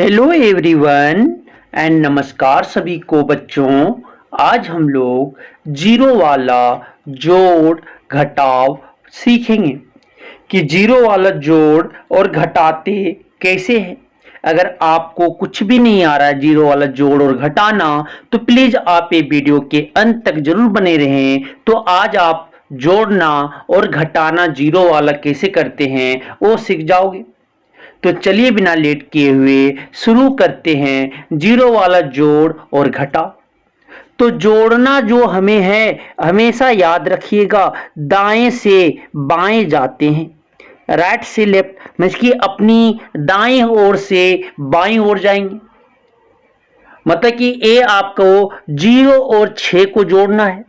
Hello everyone and नमस्कार सभी को बच्चों। आज हम लोग जीरो वाला जोड़ घटाव सीखेंगे कि जीरो वाला जोड़ और घटाते कैसे हैं। अगर आपको कुछ भी नहीं आ रहा है जीरो वाला जोड़ और घटाना तो प्लीज आप ये वीडियो के अंत तक जरूर बने रहें। तो आज आप जोड़ना और घटाना जीरो वाला कैसे करते हैं वो सीख जाओगे। तो चलिए बिना लेट किए हुए शुरू करते हैं जीरो वाला जोड़ और घटाव। तो जोड़ना जो हमें है हमेशा याद रखिएगा, दाएं से बाएं जाते हैं, राइट से लेफ्ट, मतलब कि अपनी दाएं ओर से बाईं ओर जाएंगे। मतलब कि ये आपको 0 और 6 को जोड़ना है।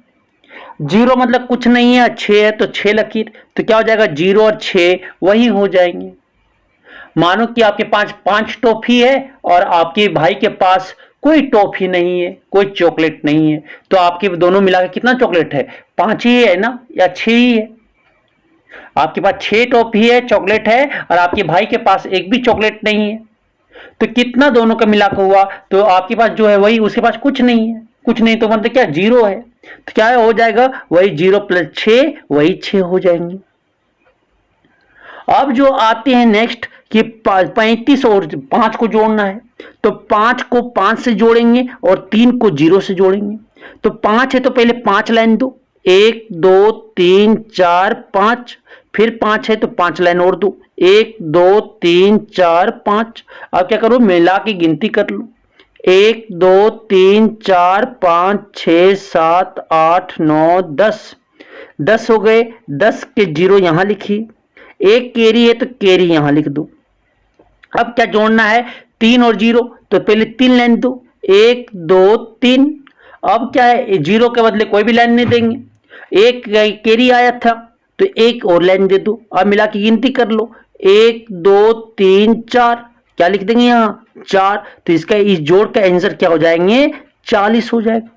0 मतलब कुछ नहीं है, 6 है तो 6 लकीर, तो क्या हो जाएगा 0 और 6 वही हो जाएंगे। मानो कि आपके पास 5 टॉफी है और आपके भाई के पास कोई टॉफी नहीं है, कोई चॉकलेट नहीं है, तो आपके दोनों मिलाकर कितना चॉकलेट है? 5 ही है ना, या 6 ही है? आपके पास 6 टॉफी है, चॉकलेट है, और आपके भाई के पास एक भी चॉकलेट नहीं है, तो कितना दोनों का मिलाकर हुआ? तो आपके पास जो है वही, उसके पास कुछ नहीं है। कुछ नहीं तो मतलब क्या 0 है, तो क्या हो जाएगा वही 0 + 6 वही 6 हो जाएंगे। अब जो आते हैं नेक्स्ट कि 35 और 5 को जोड़ना है, तो 5 को 5 से जोड़ेंगे और 3 को 0 से जोड़ेंगे। तो 5 है तो पहले 5 लाइन दो, 1 2 3 4 5, फिर 5 है तो 5 लाइन और दो, 1 2 3 4 5। अब क्या करो, मिला की गिनती कर लो, 1 2 3 4 5 6 7 8 9 10। 10 हो गए, 10 के 0 यहां लिखिए, एक केरी है तो केरी यहां लिख दो। अब क्या जोड़ना है? 3 और 0, तो पहले 3 लाइन दो, 1 2 3। अब क्या है, 0 के बदले कोई भी लाइन नहीं देंगे, एक केरी आया था तो एक और लाइन दे दो। अब मिला के गिनती कर लो, 1 2 3 4, क्या लिख देंगे यहाँ 4। तो इसका इस जोड़ का आंसर क्या हो जाएंगे? 40 हो जाएगा।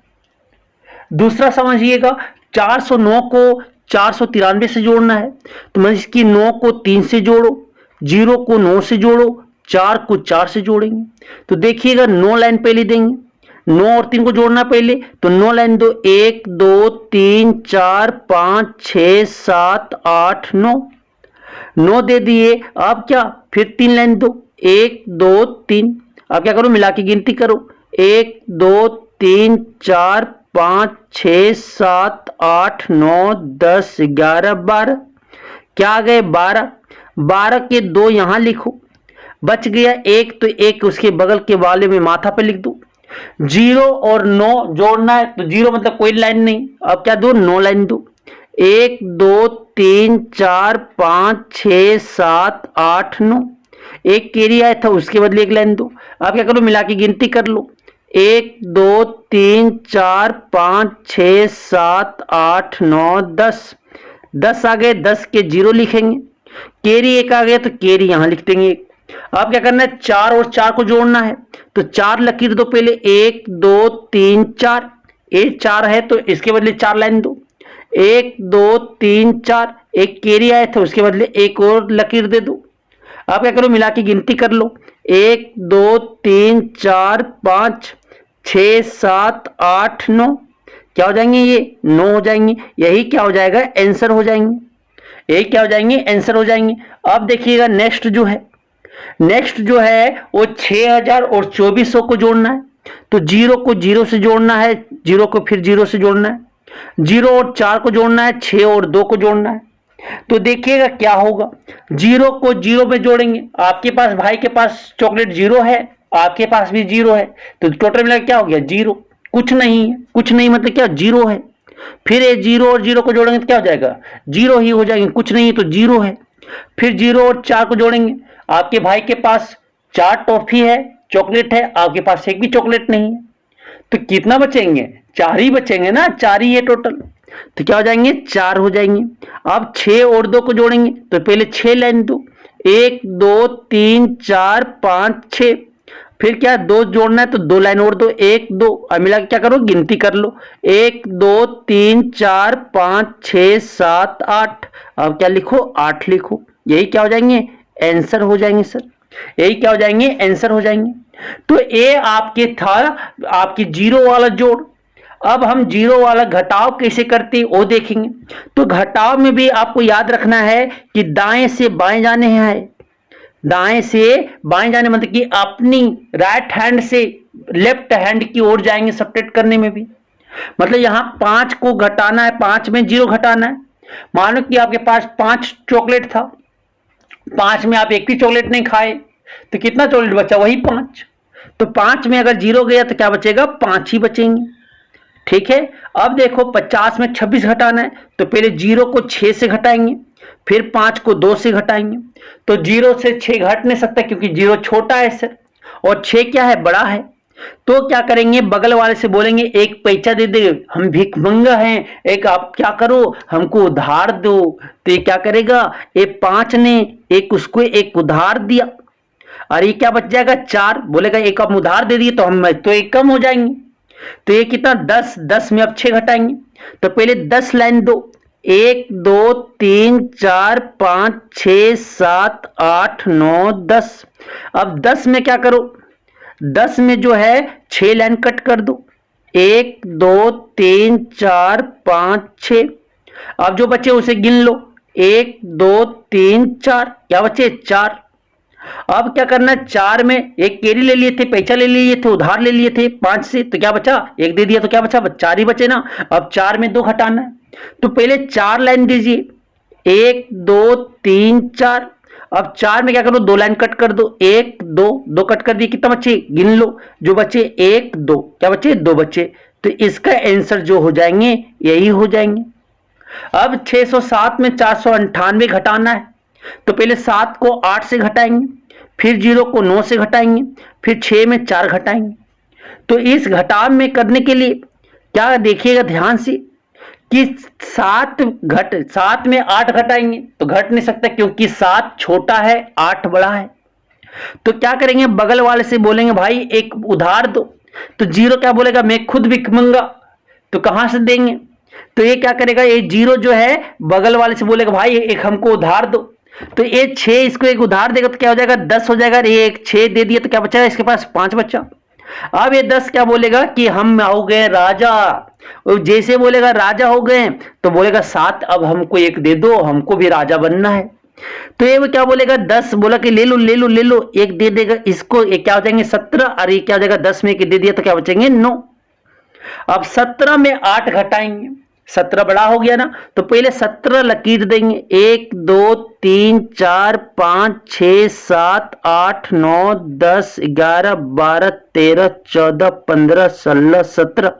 दूसरा समझिएगा, 409 को 493 से जोड़ना है, तो मतलब इसकी 9 को 3 से जोड़ो, 0 को 9 से जोड़ो, 4 को 4 से जोड़ेंगे। तो देखिएगा 9 लाइन पहले देंगे, 9 और 3 को जोड़ना पहले, तो 9 लाइन दो, 1 2 3 4 5 6 7 8 9। 9 दे दिए। अब क्या, फिर 3 लाइन दो, 1 2 3। अब क्या करो, मिला के गिनती करो, 1 2 3 4 5 6 7 8 9 10 11 12। क्या आ गए 12। 12 के 2 यहां लिखो, बच गया एक, तो एक उसके बगल के वाले में माथा पे लिख दो। 0 और 9 जोड़ना है, तो 0 मतलब कोई लाइन नहीं, अब क्या दो, 9 लाइन दो, 1 2 3 4 5 6 7 8 9। एक केरी आया था उसके बदले एक लाइन दो। अब क्या करो, मिला के गिनती कर लो, 1 2 3 4 5 6 7 8 9 10। 10 आ गए, 10 के 0 लिखेंगे, केरी एक आ गया तो केरी यहां लिख देंगे। अब क्या करना है, 4 और 4 को जोड़ना है, तो 4 लकीर दो पहले, 1 2 3 4। एक 4 है तो इसके बदले 4 लाइन दो, 1 2 3 4। एक केरी आया था उसके बदले एक और लकीर दे दो। अब क्या करो, मिला के गिनती कर लो, 1 2 3 4 5 6 7 8 9। क्या हो जाएंगे, ये 9 हो जाएंगे। यही क्या हो जाएगा, आंसर हो जाएंगे। यही क्या हो जाएंगे, आंसर हो जाएंगे। अब देखिएगा नेक्स्ट जो है, नेक्स्ट जो है वो 6000 और 2400 को जोड़ना है, तो 0 को 0 से जोड़ना है, 0 को फिर 0 से जोड़ना है, 0 और 4 को जोड़ना है, 6 और 2 को जोड़ना है। तो देखिएगा क्या होगा, 0 को 0 में जोड़ेंगे, आपके पास भाई के पास चॉकलेट 0 है, आपके पास भी 0 है, तो टोटल मिला क्या हो गया 0। कुछ नहीं है, कुछ नहीं मतलब क्या 0 है। फिर ये 0 और 0 को जोड़ेंगे तो क्या हो जाएगा, 0 ही हो जाएंगे, कुछ नहीं है तो 0 है। फिर 0 और 4 को जोड़ेंगे, आपके भाई के पास 4 टॉफी है, चॉकलेट है, आपके पास एक भी चॉकलेट नहीं है, तो कितना बचेंगे, 4 ही बचेंगे ना, 4 ही है टोटल, तो क्या हो जाएंगे 4 हो जाएंगे। अब 6 और 2 को जोड़ेंगे, तो पहले 6 लाइन दो, 1 2 3 4 5 6। फिर क्या 2 जोड़ना है तो 2 लाइन और दो, 1 2। अब मिला के क्या करो, गिनती कर लो, 1 2 3 4 5 6 7 8। अब क्या लिखो, 8 लिखो। यही क्या हो जाएंगे, आंसर हो जाएंगे सर। यही क्या हो जाएंगे, आंसर हो जाएंगे। तो ये आपके था आपके जीरो वाला जोड़। अब हम जीरो वाला घटाव कैसे करते हैं वो देखेंगे। तो घटाव में भी आपको याद रखना है कि दाएं से बाएं जाने हैं, दाएं से बाएं जाने मतलब कि अपनी राइट हैंड से लेफ्ट हैंड की ओर जाएंगे सब्ट्रैक्ट करने में भी। मतलब यहां 5 को घटाना है, 5 में 0 घटाना है। मानो कि आपके पास 5 चॉकलेट था, 5 में आप एक भी चॉकलेट नहीं खाए तो कितना चॉकलेट बचा? वही 5। तो 5 में अगर 0 गया तो क्या बचेगा? 5 ही बचेंगे। ठीक है। अब देखो 50 में 26 घटाना है तो पहले 0 को 6 से घटाएंगे, फिर 5 को 2 से घटाएंगे। तो 0 से 6 घट नहीं सकता क्योंकि 0 छोटा है सर और 6 क्या है? बड़ा है। तो क्या करेंगे? बगल वाले से बोलेंगे एक पैसा दे दे, हम भिखमंगा हैं, एक आप क्या करो हमको उधार दो। तो ये क्या करेगा? ये 5 ने एक उसको एक उधार दिया और ये क्या बच जाएगा? 4। बोलेगा एक आप उधार दे दिए तो हम तो एक कम हो जाएंगे। तो ये कितना? 10। 10 में अब 6 घटाएंगे तो पहले 10 लाइन दो, 1 2 3 4 5 6 7 8 9 10। अब 10 में क्या करो? 10 में जो है 6 लाइन कट कर दो, 1 2 3 4 5 6। अब जो बचे उसे गिन लो, 1 2 3 4। क्या बचे? 4। अब क्या करना है? 4 में एक केरी ले लिए थे, पैसा ले लिए थे, उधार ले लिए थे 5 से, तो क्या बचा? 1 दे दिया तो क्या बचा? 4 ही बचे ना। अब 4 में 2 घटाना है तो पहले 4 लाइन दीजिए, 1 2 3 4। अब 4 में क्या करो? 2 लाइन कट कर दो, 1 2 2 कट कर दिए, कितना बचे? गिन लो। जो बचे 1 2। क्या बचे? 2 बचे। तो इसका आंसर जो हो जाएंगे यही हो जाएंगे। अब 607 में 498 घटाना है तो पहले 7 को 8 से घटाएंगे, फिर 0 को 9 से घटाएंगे, फिर 6 में 4 घटाएंगे। तो इस घटाव में करने के लिए क्या देखिएगा ध्यान से कि 7 में 8 घटाएंगे तो घट नहीं सकता क्योंकि 7 छोटा है 8 बड़ा है। तो क्या करेंगे? बगल वाले से बोलेंगे भाई एक उधार दो। तो 0 क्या बोलेगा? मैं खुद भिखमंगा, तो कहां से देंगे? तो ये क्या करेगा? ये 0 जो है बगल वाले से बोलेगा भाई एक हमको उधार दो। तो ये 6 इसको एक उधार देगा तो क्या हो जाएगा? 10 हो जाएगा। ये एक 6 दे दिया तो क्या बचा? इसके पास 5 बचा। अब ये 10 क्या बोलेगा कि हम हो गए राजा। और जैसे बोलेगा राजा हो गए तो बोलेगा 7 अब हमको एक दे दो, हमको भी राजा बनना है। तो ये वो क्या बोलेगा? 10 बोला कि ले लो ले लो ले लो, एक दे देगा इसको, ये क्या हो जाएंगे? 17। और ये क्या हो जाएगा? 10 में एक दे दिया तो क्या बचेंगे? 9। अब 17 में 8 घटाएंगे, 17 बड़ा हो गया ना, तो पहले 17 लकीर देंगे, 1 2 3 4 5 6 7 8 9 10 11 12 13 14 15 16 17।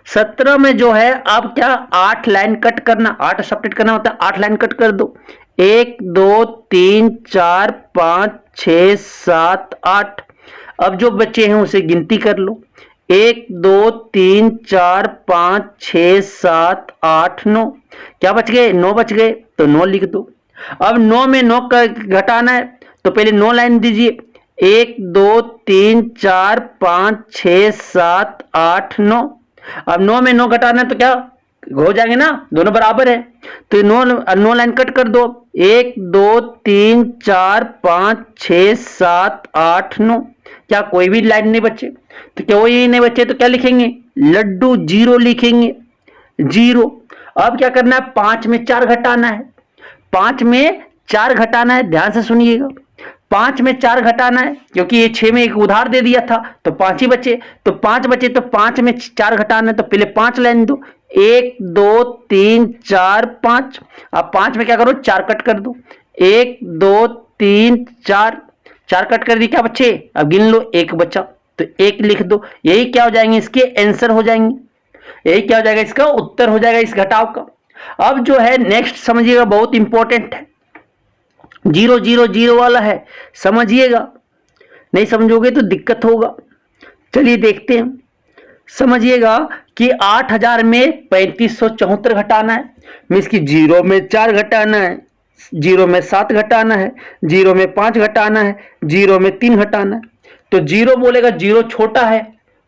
17 में जो है अब क्या 8 लाइन कट करना, 8 सब्ट्रैक्ट करना होता है, 8 लाइन कट कर दो, 1 2 3 4 5 6 7 8। अब जो बच्चे हैं उसे गिनती कर लो, 1 2 3 4 5 6 7 8 9। क्या बच गए? 9 बच गए, तो 9 लिख दो। अब 9 में 9 का घटाना है तो पहले 9 लाइन दीजिए, 1 2 3 4 5 6 7 8 9। अब 9 में 9 घटाना है तो क्या हो जाएंगे ना, दोनों बराबर है, तो 9 लाइन कट कर दो, 1 2 3 4 5 6 7 8 9। क्या कोई भी लाइन नहीं बचे? तो क्या वही नहीं बचे तो क्या लिखेंगे? लड्डू 0 लिखेंगे, 0। अब क्या करना है? 5 में 4 घटाना है, 5 में 4 घटाना है, ध्यान से सुनिएगा। 5 में 4 घटाना है क्योंकि ये 6 में एक उधार दे दिया था तो 5 ही बचे, तो 5 बचे तो 5 में 4 घटाना है तो पहले 5 लाइन दो, 1 2 3 4 5। अब 5 में क्या करो? 4 कट कर दो, 1 2 3 4। 4 कट कर दी, क्या बचे? अब गिन लो, 1 बचा तो 1 लिख दो। यही क्या हो जाएंगे? इसके आंसर हो जाएंगे, यही क्या हो जाएगा? इसका उत्तर हो जाएगा इस घटाव का। अब जो है नेक्स्ट समझिएगा, बहुत इंपॉर्टेंट है, 0 0 0 वाला है, समझिएगा, नहीं समझोगे तो दिक्कत होगा। चलिए देखते हैं, समझिएगा कि 8000 में 3574 घटाना है, मीन्स कि 0 में 4 घटाना है, 0 में 7 घटाना है, 0 में 5 घटाना है, 0 में 3 घटाना है। तो 0 बोलेगा 0 छोटा है,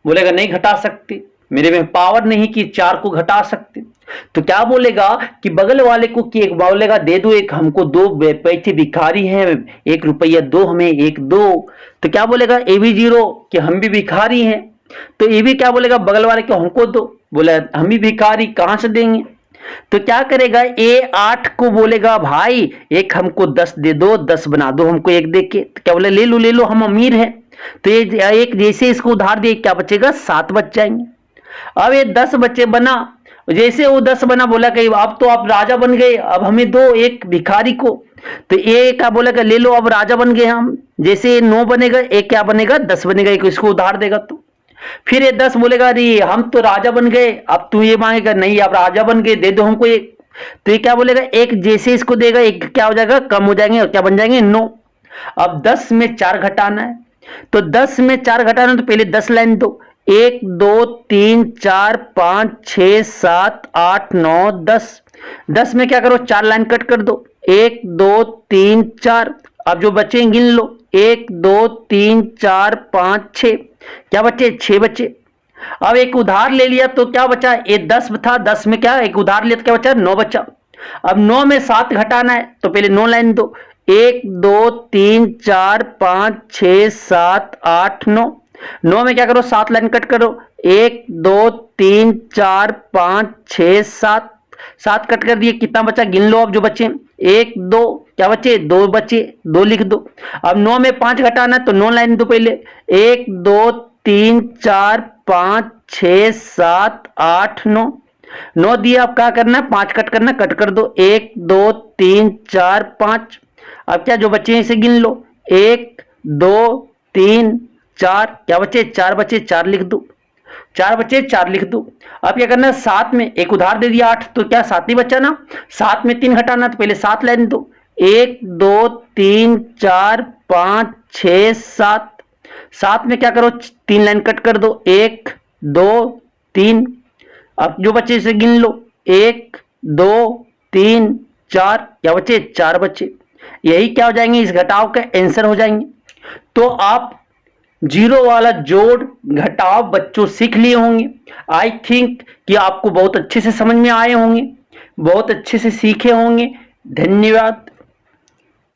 बोलेगा नहीं घटा सकते, मेरे में पावर नहीं कि 4 को घटा सकते। तो क्या बोलेगा कि बगल वाले को कि एक बोलेगा दे दो, एक हमको 2 पैसे भिखारी हैं, 1 रुपया दो हमें, 1 2। तो क्या बोलेगा ए भी 0 कि हम भी भिखारी हैं। तो ए भी क्या बोलेगा बगल वाले को हमको दो, बोला हम भी भिखारी कहां से देंगे। तो क्या करेगा ए 8 को बोलेगा भाई एक हमको 10 दे दो, 10 बना दो हमको 1 दे के। तो क्या बोले ले लो हम अमीर हैं। तो ये एक जैसे इसको उधार दे क्या बचेगा 7 बच जाएंगे। अब ये 10 बच्चे बना, जैसे वो 10 बना बोला कि अब तो आप राजा बन गए, अब हमें दो एक भिखारी को। तो ये क्या बोलेगा ले लो अब राजा बन गए हम। जैसे 9 बनेगा एक क्या बनेगा 10 बनेगा, एक इसको उधार देगा। तो फिर ये 10 बोलेगा अरे हम तो राजा बन गए, अब तू ये मांगेगा नहीं आप राजा बन गए दे दो हमको एक। तो ये क्या बोलेगा एक जैसे इसको देगा एक क्या हो जाएगा कम हो जाएंगे और क्या बन जाएंगे 9। अब 10 में 4 घटाना है, तो 10 में 4 घटाना तो पहले 10 लाइन दो, 1 2 3 4 5 6 7 8 9 10। 10 में क्या करो 4 लाइन कट कर दो, 1 2 3 4। अब जो बचे गिन लो 1 2 3 4 5 6, क्या बचे 6 बचे। अब एक उधार ले लिया तो क्या बचा ये 10 था, 10 में क्या एक उधार लिया तो क्या बचा 9 बचा। अब 9 में 7 घटाना है तो पहले 9 लाइन दो, 1 2 3 4 5 6 7 8 9। 9 में क्या करो 7 लाइन कट करो, 1 2 3 4 5 6 7। 7 कट कर दिए कितना बचा गिन लो। अब जो बचे 1 2 क्या बचे 2 बचे, 2 लिख दो। अब 9 में 5 घटाना है तो 9 लाइन दो पहले, 1 2 3 4 5 6 7 8 9। 9 दिया अब क्या करना है 5 कट करना, कट कर दो 1 2 3 4 5। अब क्या जो बचे इसे गिन लो 1 2 3 4, क्या बचे 4 बचे, 4 लिख दो। 4 बचे 4 लिख दो। अब क्या करना है 7 में एक उधार दे दिया 8, तो क्या 7 ही बचा ना। 7 में 3 घटाना तो पहले 7 लाइन दो, 1 2 3 4 5 6 7। 7 में क्या करो 3 लाइन कट कर दो, 1 2 3। अब जो बचे इसे गिन लो 1 2 3 4, क्या बचे 4 बचे। यही क्या हो जाएंगे इस घटाव का आंसर हो जाएंगे। तो आप जीरो वाला जोड़ घटाव बच्चों सीख लिए होंगे। आई थिंक कि आपको बहुत अच्छे से समझ में आए होंगे, बहुत अच्छे से सीखे होंगे। धन्यवाद।